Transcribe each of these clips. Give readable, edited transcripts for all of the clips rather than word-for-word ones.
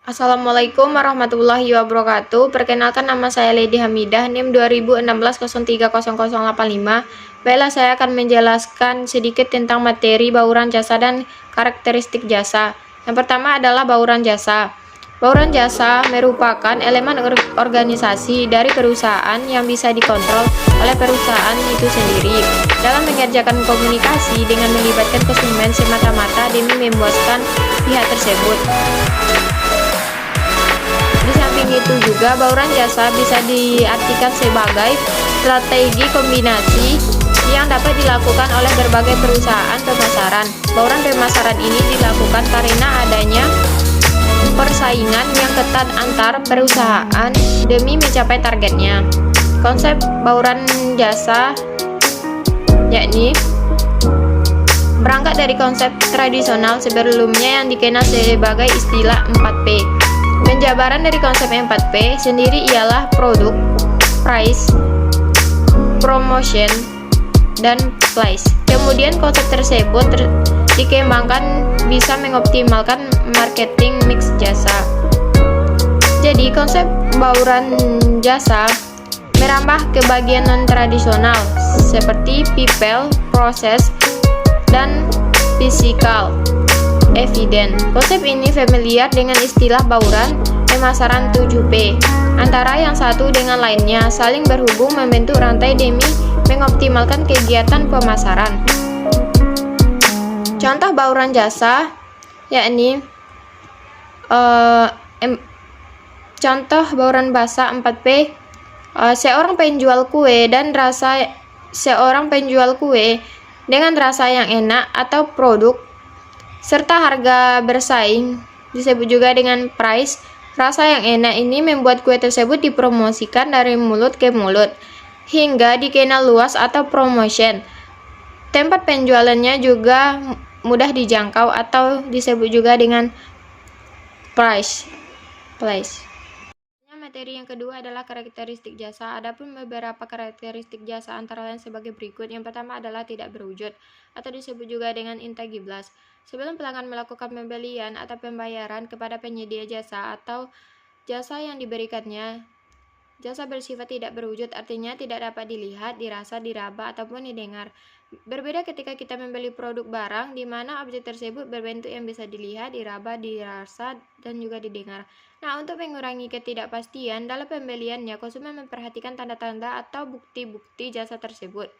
Assalamualaikum warahmatullahi wabarakatuh. Perkenalkan, nama saya Lady Hamidah, NIM 2016030085. Baiklah, saya akan menjelaskan sedikit tentang materi bauran jasa dan karakteristik jasa. Yang pertama adalah bauran jasa. Bauran jasa merupakan elemen organisasi dari perusahaan yang bisa dikontrol oleh perusahaan itu sendiri dalam mengerjakan komunikasi dengan melibatkan konsumen semata-mata demi memuaskan pihak tersebut. Di samping itu juga bauran jasa bisa diartikan sebagai strategi kombinasi yang dapat dilakukan oleh berbagai perusahaan pemasaran. Bauran pemasaran ini dilakukan karena adanya persaingan yang ketat antar perusahaan demi mencapai targetnya. Konsep bauran jasa yakni berangkat dari konsep tradisional sebelumnya yang dikenal sebagai istilah 4P. Penjabaran dari konsep 4P sendiri ialah produk, price, promotion, dan place. Kemudian konsep tersebut dikembangkan bisa mengoptimalkan marketing mix jasa. Jadi konsep bauran jasa merambah ke bagian non-tradisional seperti people, process, dan physical evidence. Konsep ini familiar dengan istilah bauran pemasaran 7P. Antara yang satu dengan lainnya saling berhubung membentuk rantai demi mengoptimalkan kegiatan pemasaran. Contoh bauran jasa yakni contoh bauran jasa 4P, seorang penjual kue dengan rasa yang enak atau produk serta harga bersaing disebut juga dengan price. Rasa yang enak ini membuat kue tersebut dipromosikan dari mulut ke mulut hingga dikenal luas atau promotion. Tempat penjualannya juga mudah dijangkau atau disebut juga dengan place. Materi yang kedua adalah karakteristik jasa. Adapun beberapa karakteristik jasa antara lain sebagai berikut. Yang pertama adalah tidak berwujud atau disebut juga dengan intangibles. Sebelum pelanggan melakukan pembelian atau pembayaran kepada penyedia jasa atau jasa yang diberikannya, jasa bersifat tidak berwujud, artinya tidak dapat dilihat, dirasa, diraba, ataupun didengar. Berbeda ketika kita membeli produk barang, di mana objek tersebut berbentuk yang bisa dilihat, diraba, dirasa, dan juga didengar. Nah, untuk mengurangi ketidakpastian dalam pembeliannya, konsumen memperhatikan tanda-tanda atau bukti-bukti jasa tersebut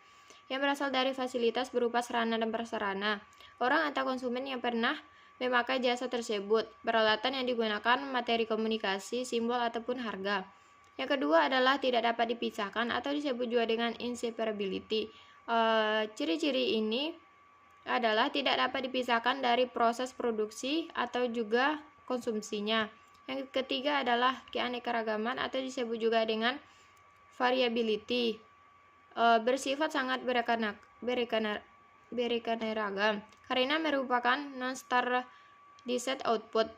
yang berasal dari fasilitas berupa sarana dan prasarana, orang atau konsumen yang pernah memakai jasa tersebut, peralatan yang digunakan, materi komunikasi, simbol, ataupun harga. Yang kedua adalah tidak dapat dipisahkan atau disebut juga dengan inseparability. Ciri-ciri ini adalah tidak dapat dipisahkan dari proses produksi atau juga konsumsinya. Yang ketiga adalah keanekaragaman atau disebut juga dengan variability. Bersifat sangat beraneka-ragam karena merupakan non-standardized output.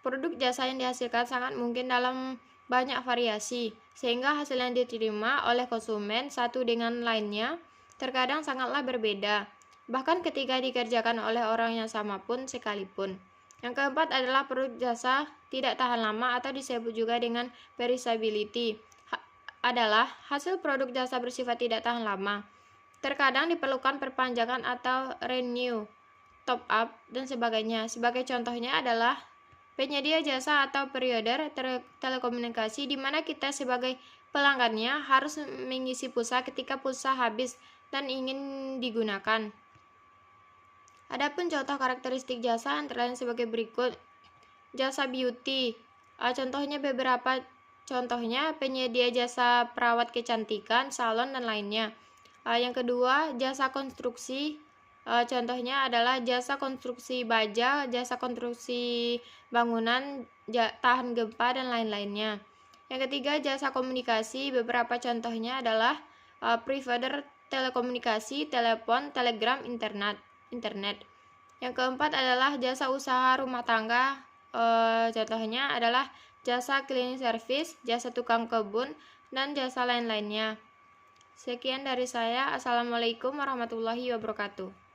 Produk jasa yang dihasilkan sangat mungkin dalam banyak variasi, sehingga hasil yang diterima oleh konsumen satu dengan lainnya terkadang sangatlah berbeda, bahkan ketika dikerjakan oleh orang yang sama pun sekalipun. Yang keempat adalah produk jasa tidak tahan lama atau disebut juga dengan perishability. Adalah hasil produk jasa bersifat tidak tahan lama. Terkadang diperlukan perpanjangan atau renew, top up, dan sebagainya. Sebagai contohnya adalah penyedia jasa atau provider telekomunikasi, di mana kita sebagai pelanggannya harus mengisi pulsa ketika pulsa habis dan ingin digunakan. Adapun contoh karakteristik jasa antara lain sebagai berikut. Jasa beauty, contohnya penyedia jasa perawat kecantikan, salon, dan lainnya. Yang kedua, jasa konstruksi, contohnya adalah jasa konstruksi baja, jasa konstruksi bangunan, tahan gempa, dan lain-lainnya. Yang ketiga, jasa komunikasi, beberapa contohnya adalah provider telekomunikasi, telepon, telegram, internet. Yang keempat adalah jasa usaha rumah tangga, contohnya adalah jasa cleaning service, jasa tukang kebun, dan jasa lain-lainnya. Sekian dari saya. Assalamualaikum warahmatullahi wabarakatuh.